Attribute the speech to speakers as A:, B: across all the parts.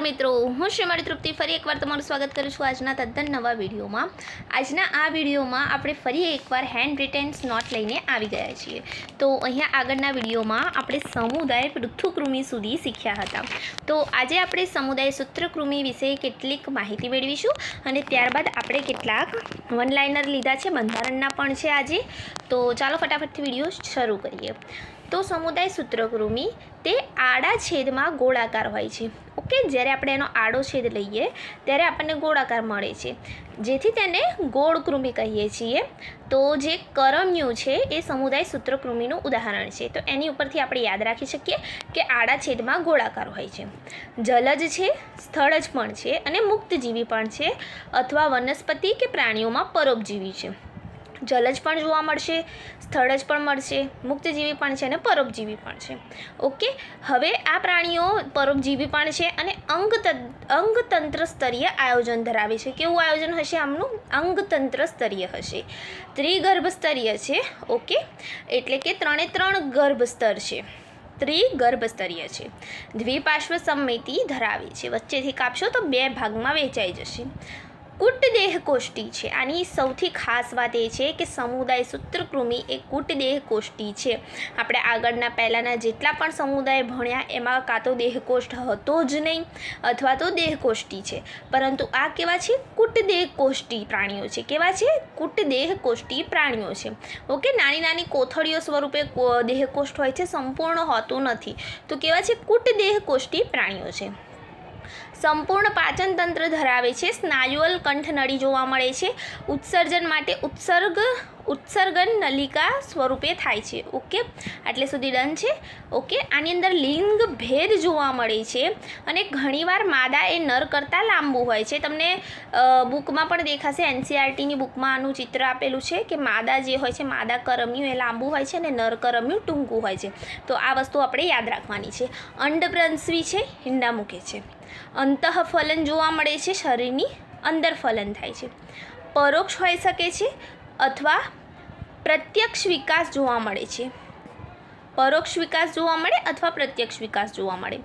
A: મિત્રો, હું શ્રીમતી તૃપ્તિ ફરી એકવાર તમારું સ્વાગત કરું છું આજના તદ્દન નવા વિડીયોમાં. આજના આ વિડીયોમાં આપણે ફરી એકવાર હેન્ડ રિટેન્સ નોટ લઈને આવી ગયા છીએ. તો અહીંયા આગળના વિડીયોમાં આપણે સમુદાય પૃથુકૃમિ સુધી શીખ્યા હતા. તો આજે આપણે સમુદાય સૂત્રકૃમિ વિશે કેટલીક માહિતી મેળવીશું અને ત્યારબાદ આપણે કેટલાક વન લાઇનર લીધા છે, બંધારણના પણ છે આજે. તો ચાલો ફટાફટથી વિડીયો શરૂ કરીએ. તો સમુદાય સૂત્રકૃમિ તે આડા છેદમાં ગોળાકાર હોય છે. ઓકે, જ્યારે આપણે એનો આડો છેદ લઈએ ત્યારે આપણને ગોળાકાર મળે છે, જેથી તેને ગોળકૃમિ કહીએ છીએ. તો જે કરમ્યું છે એ સમુદાય સૂત્રકૃમિનું ઉદાહરણ છે. તો એની ઉપરથી આપણે યાદ રાખી શકીએ કે આડા છેદમાં ગોળાકાર હોય છે. જલજ છે, સ્થળજ પણ છે અને મુક્તજીવી પણ છે, અથવા વનસ્પતિ કે પ્રાણીઓમાં પરોપજીવી છે. જલજ પણ જોવા મળશે, સ્થળજ પણ મળશે, મુક્તજીવી પણ છે અને પરોપજીવી પણ છે. ઓકે, હવે આ પ્રાણીઓ પરોપજીવી પણ છે અને અંગતંત્ર સ્તરીય આયોજન ધરાવે છે. કેવું આયોજન હશે આમનું? અંગતંત્ર સ્તરીય હશે. ત્રિગર્ભ સ્તરીય છે. ઓકે, એટલે કે 3 ગર્ભ સ્તર છે. ત્રિગર્ભ સ્તરીય છે. દ્વિપાર્શ્વ સમમિતિ ધરાવે છે. વચ્ચેથી કાપશો તો 2 ભાગમાં વહેંચાઈ જશે. કૂટદેહ કોષ્ટી છે. આની સૌથી ખાસ વાત એ છે કે સમુદાય સૂત્રકૃમિ એ કૂટદેહ કોષ્ટી છે. આપણે આગળના પહેલાંના જેટલા પણ સમુદાય ભણ્યા એમાં કાં તો દેહકોષ્ઠ હતો જ નહીં અથવા તો દેહકોષ્ટી છે, પરંતુ આ કેવા છે? કૂટદેહ કોષ્ટી પ્રાણીઓ છે. કેવા છે? કૂટદેહ કોષ્ટી પ્રાણીઓ છે. ઓકે, નાની નાની કોથળીઓ સ્વરૂપે દેહકોષ્ઠ હોય છે, સંપૂર્ણ હોતું નથી. તો કેવા છે? કૂટદેહ કોષ્ટી પ્રાણીઓ છે. સંપૂર્ણ પાચન તંત્ર ધરાવે છે. સ્નાયુઅલ કંઠનળી જોવા મળે છે. ઉત્સર્જન માટે ઉત્સર્ગન નલિકા સ્વરૂપે થાય છે. ઓકે, આટલે સુધી ડન છે. ઓકે, આની અંદર લિંગ ભેદ જોવા મળે છે અને ઘણીવાર માદા એ નર કરતાં લાંબુ હોય છે. તમને બુકમાં પણ દેખાશે, એનસીઆરટીની બુકમાં આનું ચિત્ર આપેલું છે કે માદા જે હોય છે, માદા કરમ્યું એ લાંબુ હોય છે અને નર કરમ્યું ટૂંકું હોય છે. તો આ વસ્તુ આપણે યાદ રાખવાની છે. અંડપ્રંસવી છે, ઈંડા મૂકે છે. અંતઃફલન જોવા મળે છે, શરીરની અંદર ફલન થાય છે. પરોક્ષ હોઈ શકે છે અથવા પ્રત્યક્ષ વિકાસ જોવા મળે છે. પરોક્ષ વિકાસ જોવા મળે અથવા પ્રત્યક્ષ વિકાસ જોવા મળે.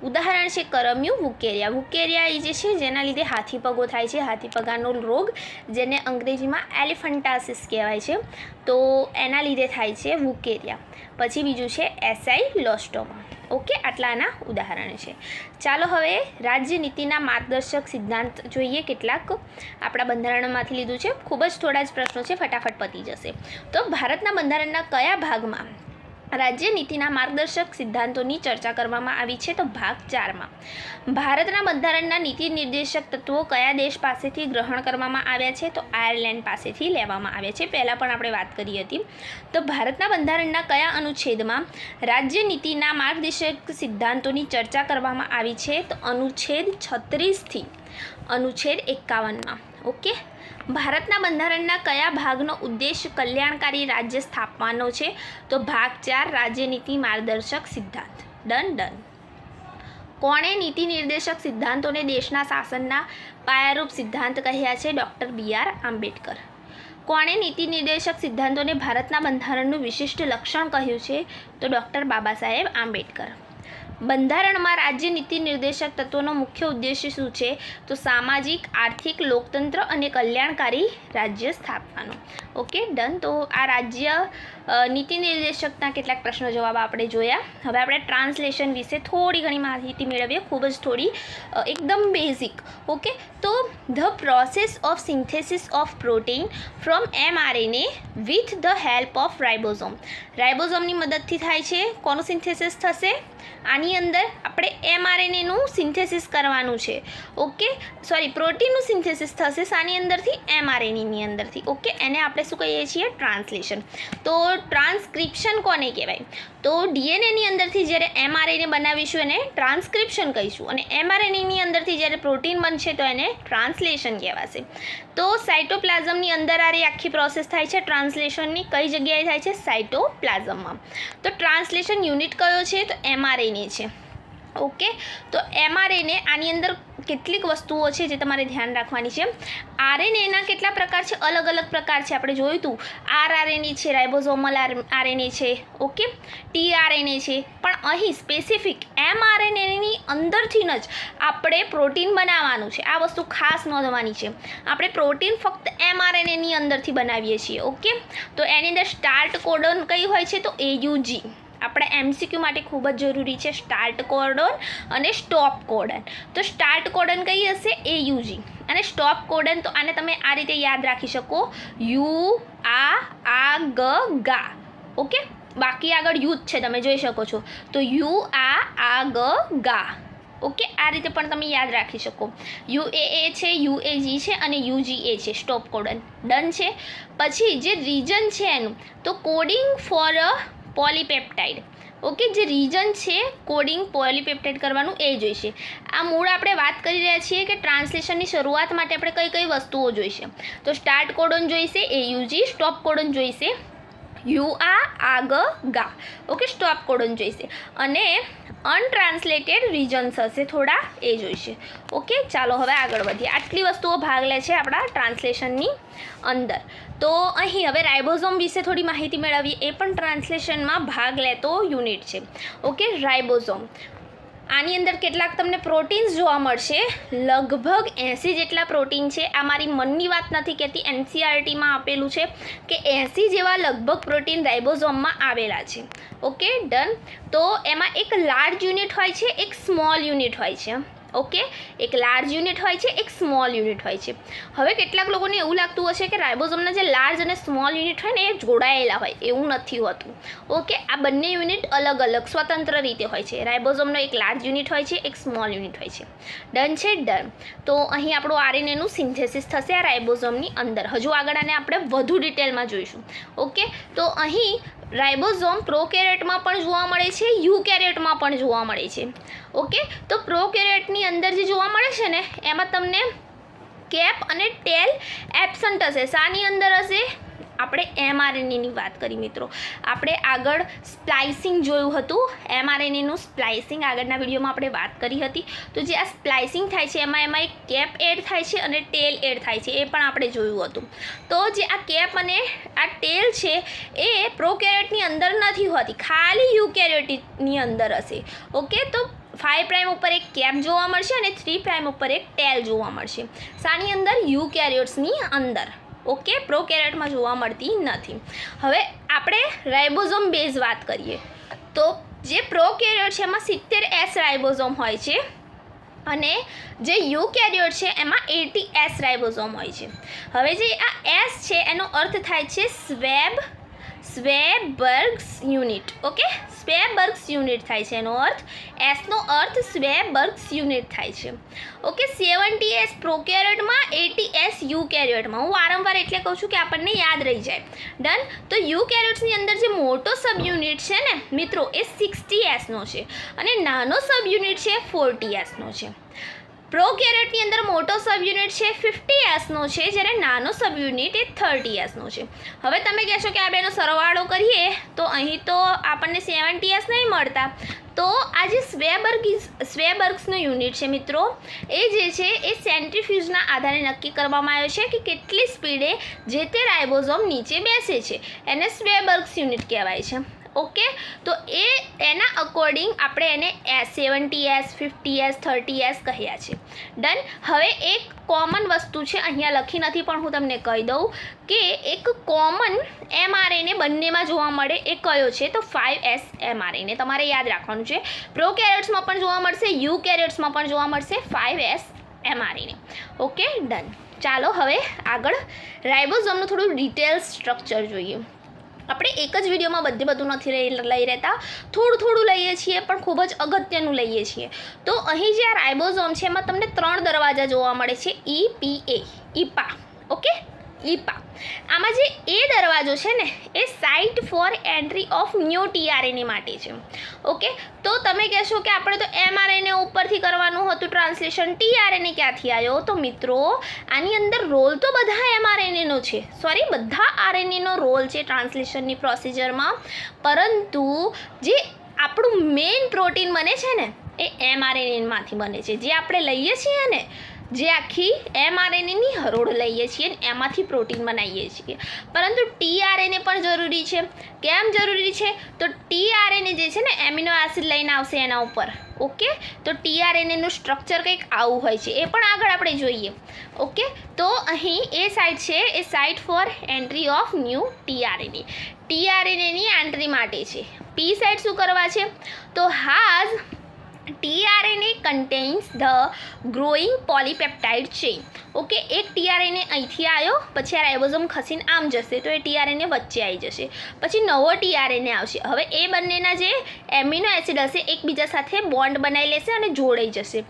A: ઉદાહરણ છે કરમ્યું, વુકેરિયા. વુકેરિયા એ જે છે જેના લીધે હાથીપગો થાય છે, હાથીપગાનો રોગ, જેને અંગ્રેજીમાં એલિફન્ટાસિસ કહેવાય છે. તો એના લીધે થાય છે વુકેરિયા. પછી બીજું છે એસાઇલોસ્ટોમા. ઓકે, આટલાના ઉદાહરણ છે. ચાલો હવે રાજ્ય નીતિના માર્ગદર્શક સિદ્ધાંત જોઈએ. કેટલાક આપણા બંધારણમાંથી લીધું છે. ખૂબ જ થોડા જ પ્રશ્નો છે, ફટાફટ પતી જશે. તો ભારતના બંધારણના કયા ભાગમાં રાજ્ય નીતિના માર્ગદર્શક સિદ્ધાંતોની ચર્ચા કરવામાં આવી છે? તો ભાગ 4માં. ભારતના બંધારણના નીતિ નિર્દેશક તત્વો કયા દેશ પાસેથી ગ્રહણ કરવામાં આવ્યા છે? તો આયર્લેન્ડ પાસેથી લેવામાં આવ્યા છે. પહેલાં પણ આપણે વાત કરી હતી. તો ભારતના બંધારણના કયા અનુચ્છેદમાં રાજ્ય નીતિના માર્ગદર્શક સિદ્ધાંતોની ચર્ચા કરવામાં આવી છે? તો અનુચ્છેદ 36થી અનુચ્છેદ 51માં. ઓકે, ભારતના બંધારણના કયા ભાગનો ઉદ્દેશ કલ્યાણકારી રાજ્ય સ્થાપવાનો છે? તો ભાગ 4, રાજ્યનીતિ માર્ગદર્શક સિદ્ધાંત. ડન. કોણે નીતિ નિર્દેશક સિદ્ધાંતોને દેશના શાસનના પાયારૂપ સિદ્ધાંત કહ્યા છે? Doctor BR Ambedkar. કોણે નીતિ નિર્દેશક સિદ્ધાંતોને ભારતના બંધારણનું વિશિષ્ટ લક્ષણ કહ્યું છે? તો ડૉક્ટર બાબા સાહેબ આંબેડકર. બંધારણમાં રાજ્ય નીતિ નિર્દેશક તત્વોનો મુખ્ય ઉદ્દેશ્ય શું છે? તો સામાજિક, આર્થિક, લોકતંત્ર અને કલ્યાણકારી રાજ્ય સ્થાપવાનો. Okay, done. તો આ રાજ્ય નીતિ નિર્દેશકના કેટલાક પ્રશ્નો જવાબ આપણે જોયા. હવે આપણે ટ્રાન્સલેશન વિશે થોડી ઘણી માહિતી મેળવીએ, ખૂબ જ થોડી, એકદમ બેઝિક. ઓકે, તો the process of synthesis of protein from mRNA with the help of ribosome. રાઇબોઝોમની મદદથી થાય છે. કોનું સિન્થેસિસ થશે? આની અંદર આપણે mRNAનું સિન્થેસિસ કરવાનું છે. ઓકે, પ્રોટીનનું સિન્થેસિસ થશે શાની અંદરથી? mRNAની અંદરથી. ઓકે, એને આપણે શું કહીએ છીએ? ટ્રાન્સલેશન. તો ટ્રાન્સક્રિપ્શન કોને કહેવાય? તો DNAની અંદરથી જ્યારે mRNA બનાવીશું એને ટ્રાન્સક્રિપ્શન કહીશું, અને mRNAની અંદરથી જ્યારે પ્રોટીન બનશે તો એને ટ્રાન્સલેશન કહેવાશે. તો સાઇટોપ્લાઝમની અંદર આ આખી પ્રોસેસ થાય છે ટ્રાન્સલેશનની. કઈ જગ્યાએ થાય છે? સાઇટોપ્લાઝમમાં. તો ટ્રાન્સલેશન યુનિટ કયો છે? તો mRNA છે. ઓકે, તો mRNA આની અંદર કેટલીક વસ્તુઓ છે જે તમારે ધ્યાન રાખવાની છે. આરએનએના કેટલા પ્રકાર છે? અલગ અલગ પ્રકાર છે. આપણે જોયું હતું આરઆરએનએ છે, રાઇબોઝોમલ આરએનએ છે, ઓકે, ટીઆરએનએ છે. પણ અહીં સ્પેસિફિક એમઆરએનએની અંદરથી જ આપણે પ્રોટીન બનાવવાનું છે. આ વસ્તુ ખાસ નોંધવાની છે. આપણે પ્રોટીન ફક્ત એમઆરએનએની અંદરથી બનાવીએ છીએ, ઓકે. તો એની અંદર સ્ટાર્ટ કોડોન કઈ હોય છે? તો એયુજી. આપણા એમસીક્યુ માટે ખૂબ જ જરૂરી છે સ્ટાર્ટ કોડોન અને સ્ટોપ કોડન. તો સ્ટાર્ટ કોડન કઈ હશે? એયુજી. અને સ્ટોપ કોડન તો આને તમે આ રીતે યાદ રાખી શકો, યુ આ ગા, ઓકે. બાકી આગળ યુ જ છે, તમે જોઈ શકો છો. તો યુ આ ગા, ઓકે. આ રીતે પણ તમે યાદ રાખી શકો. યુએએ છે, યુએજી છે અને યુજીએ છે, સ્ટોપ કોડન. ડન છે. પછી જે રીજન છે એનું, તો coding for a polypeptide, okay. જે રીજન છે કોડિંગ પોલીપેપ્ટાઇડ કરવાનું એ જોઈશે. આ મૂળ આપણે વાત કરી રહ્યા છીએ કે ટ્રાન્સલેશનની શરૂઆત માટે આપણે કઈ કઈ વસ્તુઓ જોઈશે. તો સ્ટાર્ટ કોડોન જોઈશે એયુજી, સ્ટોપ કોડોન જોઈશે યુ આ ગા, ઓકે. સ્ટોપ કોડોન જોઈશે અને અનટ્રાન્સલેટેડ રીજન્સ હશે થોડા, એ જોઈશે, ઓકે. ચાલો હવે આગળ વધીએ. આટલી વસ્તુઓ ભાગ લે છે આપણા ટ્રાન્સલેશનની અંદર. તો અહીં હવે રાઇબોઝોમ વિશે થોડી માહિતી મેળવીએ. એ પણ ટ્રાન્સલેશનમાં ભાગ લેતો યુનિટ છે, ઓકે. રાઇબોઝોમ. આની અંદર કેટલાક તમને પ્રોટીન્સ જોવા મળશે. લગભગ 80 જેટલા પ્રોટીન છે. આ મારી મનની વાત નથી કહેતી, એનસીઆરટીમાં આપેલું છે કે 80 જેવા લગભગ પ્રોટીન રાઇબોઝોમમાં આવેલા છે, ઓકે. ડન. તો એમાં એક લાર્જ યુનિટ હોય છે, એક સ્મોલ યુનિટ હોય છે, ઓકે. એક લાર્જ યુનિટ હોય છે, એક સ્મોલ યુનિટ હોય છે. હવે કેટલાક લોકોને એવું લાગતું હશે કે રાઇબોઝોમના જે લાર્જ અને સ્મોલ યુનિટ હોય ને એ જોડાયેલા હોય. એવું નથી હોતું, ઓકે. આ બંને યુનિટ અલગ અલગ સ્વતંત્ર રીતે હોય છે. રાઇબોઝોમનો એક લાર્જ યુનિટ હોય છે, એક સ્મોલ યુનિટ હોય છે. ડન છે? ડન. તો અહીં આપણું આરએનએનું સિન્થેસિસ થશે આ રાઇબોઝોમની અંદર. હજુ આગળ આને આપણે વધુ ડિટેલમાં જોઈશું, ઓકે. તો અહીં રાઇબોઝોમ પ્રોકેરિયોટમાં પણ જોવા મળે છે, યુકેરિયોટમાં પણ જોવા મળે છે, ઓકે. તો પ્રોકેરિયોટની અંદર જે જોવા મળે છે ને એમાં તમને કેપ અને ટેલ એબસન્ટ હશે. શાની અંદર હશે? આપણે એમઆરએનએની વાત કરી મિત્રો. આપણે આગળ સ્પ્લાઇસિંગ જોયું હતું, એમઆરએનએનું સ્પ્લાઇસિંગ આગળના વિડીયોમાં આપણે વાત કરી હતી. તો જે આ સ્પ્લાઇસિંગ થાય છે એમાં એક કેપ એડ થાય છે અને ટેલ એડ થાય છે, એ પણ આપણે જોયું હતું. તો જે આ કેપ અને આ ટેલ છે એ પ્રોકેરિયોટની અંદર નથી હોતી, ખાલી યુકેરિયોટની અંદર હશે, ઓકે. તો 5 પ્રાઇમ ઉપર એક કેપ જોવા મળશે અને 3 પ્રાઇમ ઉપર એક ટેલ જોવા મળશે. શાની અંદર? યુકેરિયોટ્સની અંદર, ઓકે. પ્રોકેરિયોટમાં જોવા મળતી નથી. હવે આપણે રાઇબોઝોમ બેઝ વાત કરીએ. તો જે પ્રોકેરિયોટ છે એમાં 70S રાઇબોઝોમ હોય છે અને જે યુકેરિયોટ છે એમાં 80S રાઇબોઝોમ હોય છે. હવે જે આ S છે એનો અર્થ થાય છે સ્વેબર્ગ્સ યુનિટ, ઓકે. સ્વેબર્ગ્સ યુનિટ થાય છે એનો અર્થ. એસનો અર્થ સ્વેબર્ગ્સ યુનિટ થાય છે, ઓકે. 70S પ્રોકેરિયોટમાં, 80S યુકેરિયોટમાં. હું વારંવાર એટલે કહું છું કે આપણને યાદ રહી જાય. ડન. તો યુકેરિયોટ્સની અંદર જે મોટો સબ યુનિટ છે ને મિત્રો એ 60Sનો છે અને નાનો સબ યુનિટ છે 40Sનો છે. પ્રોકેરિયોટની અંદર મોટો સબ યુનિટ છે 50Sનો છે, જ્યારે નાનો સબ યુનિટ એ 30Sનો છે. હવે તમે કહેશો કે આ બેનો સરવાળો કરીએ તો અહીં તો આપણને 70S નહીં મળતા. તો આ જે સ્વેબર્ગ્સનો યુનિટ છે મિત્રો, એ જે છે એ સેન્ટ્રીફ્યુઝના આધારે નક્કી કરવામાં આવ્યો છે કે કેટલી સ્પીડે જે તે રાઇબોઝોમ નીચે બેસે છે. એને સ્વેબર્ગ્સ યુનિટ કહેવાય છે, ઓકે. તો એના અકોર્ડિંગ આપણે એને 70S, 50S, 30S કહ્યા છે. ડન. હવે એક કોમન વસ્તુ છે, અહીંયા લખી નથી પણ હું તમને કહી દઉં કે એક કોમન એમઆરએનએ બંનેમાં જોવા મળે, એ કયો છે? તો 5S એમઆરએનએ. તમારે યાદ રાખવાનું છે. પ્રોકેરિયોટ્સમાં પણ જોવા મળશે, યુકેરિયોટ્સમાં પણ જોવા મળશે 5S એમઆરએનએ, ઓકે. ડન. ચાલો હવે આગળ રાઇબોઝોમનું થોડું ડિટેલ સ્ટ્રક્ચર જોઈએ. આપણે એક જ વિડીયોમાં બધું નથી લઈ રહેતા, થોડું લઈએ છીએ પણ ખૂબ જ અગત્યનું લઈએ છીએ. તો અહીં જે આ રાઇબોઝોમ છે એમાં તમને 3 દરવાજા જોવા મળે છે, ઇપા, ઓકે. ઇપા. આમાં જે એ દરવાજો છે ને A site for entry of new tRNA માટે છે, ઓકે. તો તમે કહેશો કે આપણે તો એમઆરએનએ ઉપરથી કરવાનું હતું ટ્રાન્સલેશન, ટીઆરએનએ ક્યાંથી આવ્યો? તો મિત્રો આની અંદર રોલ તો બધા એમઆરએનએનો છે, બધા આરએનએનો રોલ છે ટ્રાન્સલેશનની પ્રોસિજરમાં, પરંતુ જે આપણું મેઇન પ્રોટીન બને છે ને એ mRNAમાંથી બને છે. જે આપણે લઈએ છીએ ને, જે આખી mRNAની હરોળ લઈએ છીએ ને એમાંથી પ્રોટીન બનાવીએ છીએ. પરંતુ tRNA પણ જરૂરી છે. કેમ જરૂરી છે? તો tRNA જે છે ને એમિનો એસિડ લઈને આવશે એના ઉપર. ઓકે, તો tRNAનું સ્ટ્રક્ચર કંઈક આવું હોય છે, એ પણ આગળ આપણે જોઈએ. ઓકે, તો અહીં એ સાઇટ છે, A site for entry of new tRNA. tRNAની એન્ટ્રી માટે છે. P સાઇટ શું કરવા છે? તો has tRNA contains the growing polypeptide chain. Okay, એક tRNA અહીંથી આવ્યો, પછી આ રાઇબોઝોમ ખસીને આમ જશે, તો એ tRNA વચ્ચે આવી જશે. પછી નવો tRNA આવશે. હવે એ બંનેના જે એમિનો એસિડ હશે એકબીજા સાથે બોન્ડ બનાવી લેશે અને જોડાઈ જશે.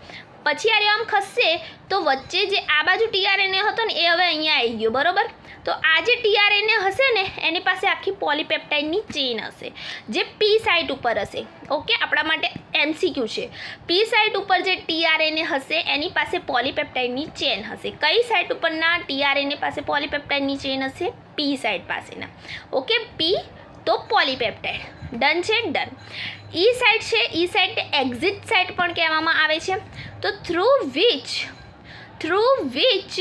A: પછી આ આમ ખસશે તો વચ્ચે જે આ બાજુ tRNA હતો ને એ હવે અહીંયા આવી ગયો. બરાબર? તો આ જે tRNA હશે ને એની પાસે આખી પોલીપેપ્ટાઇડની ચેઇન હશે, જે P સાઇટ ઉપર હશે. ઓકે, આપણા માટે MCQ છે. P સાઇટ ઉપર જે tRNA હશે એની પાસે પોલીપેપ્ટાઇડની ચેઇન હશે. કઈ સાઇટ ઉપરના tRNA પાસે પોલીપેપ્ટાઇડની ચેઇન હશે? P સાઇટ પાસેના. ઓકે, P તો પોલીપેપ્ટાઇડ. ડન છે? ડન. E સાઇટ છે, E સાઇટ એક્ઝિટ સાઇટ પણ કહેવામાં આવે છે. તો through which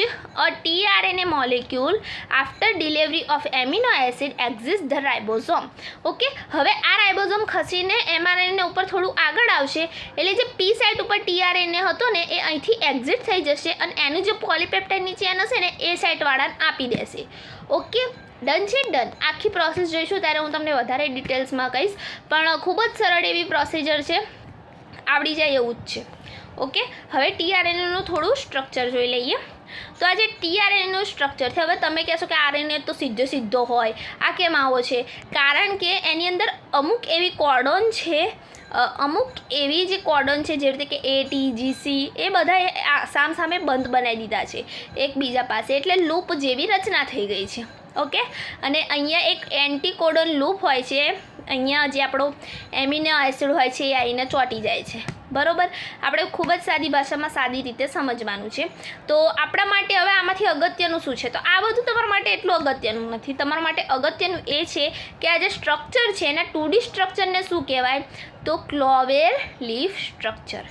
A: a tRNA molecule after delivery of amino acid exits the ribosome. Okay, હવે આ રાઇબોઝોમ ખસીને mRNA ઉપર થોડું આગળ આવશે, એટલે જે P સાઇટ ઉપર tRNA હતો ને એ અહીંથી એક્ઝિટ થઈ જશે અને એનું જે પોલીપેપ્ટાઇડની ચેન હશે ને એ સાઇટવાળાને આપી દેશે. ઓકે, ડન છે? ડન. આખી પ્રોસેસ જોઈશું ત્યારે હું તમને વધારે ડિટેલ્સમાં કહીશ, પણ ખૂબ જ સરળ એવી પ્રોસિજર છે, આવડી જાય એવું જ છે. ઓકે, હવે tRNAનું થોડું સ્ટ્રક્ચર જોઈ લઈએ. તો આ જે tRNAનું સ્ટ્રક્ચર છે, હવે તમે કહેશો કે RNA તો સીધો હોય, આ કેમ આવો છે? કારણ કે એની અંદર અમુક એવી કોડોન છે, અમુક એવી જે કોડોન છે, જે રીતે કે A, T, G, C એ બધા સામે બંધ બનાવી દીધા છે એકબીજા પાસે, એટલે લૂપ જેવી રચના થઈ ગઈ છે. ઓકે, અને અહીંયા એક એન્ટીકોડોન લૂપ હોય છે, અહીંયા જે આપણો એમિનો એસિડ હોય છે એ આવીને ચોંટી જાય છે. બરાબર? આપણે ખૂબ જ સાદી ભાષામાં સાદી રીતે સમજવાનું છે. તો આપણા માટે હવે આમાંથી અગત્યનું શું છે? તો આ બધું તમારા માટે એટલું અગત્યનું નથી. તમારા માટે અગત્યનું એ છે કે આ જે સ્ટ્રક્ચર છે એના 2D સ્ટ્રક્ચરને શું કહેવાય? તો clover leaf structure.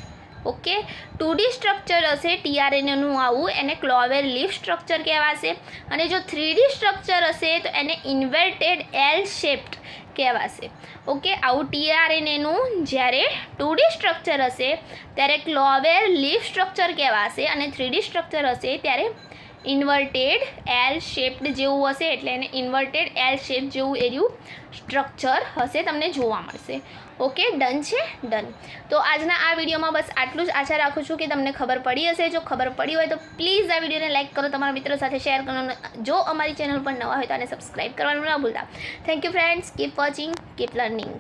A: Okay, 2D structure હશે tRNAનું આવું, એને ક્લોવેર લીફ સ્ટ્રક્ચર કહેવાશે. અને જો 3D સ્ટ્રક્ચર હશે તો એને ઇન્વર્ટેડ એલ શેપ્ડ કહેવાશે. ઓકે, આવું tRNAનું જ્યારે 2D સ્ટ્રક્ચર હશે ત્યારે ક્લોવેર લીફ સ્ટ્રક્ચર કહેવાશે, અને 3D સ્ટ્રક્ચર હશે ત્યારે ઇન્વર્ટેડ એલ શેપ્ડ જેવું હશે, એટલે એને ઇન્વર્ટેડ એલ શેપ જેવું એર્યું સ્ટ્રક્ચર હશે, તમને જોવા મળશે. ઓકે, ડન છે? ડન. તો આજના આ વિડીયોમાં બસ આટલું જ. આશા રાખું છું કે તમને ખબર પડી હશે. જો ખબર પડી હોય તો પ્લીઝ આ વિડીયોને લાઇક કરો, તમારા મિત્રો સાથે શેર કરો. જો અમારી ચેનલ પર નવા હોય તો આને સબસ્ક્રાઈબ કરવાનું ના ભૂલતા. Thank you friends. Keep watching, keep learning.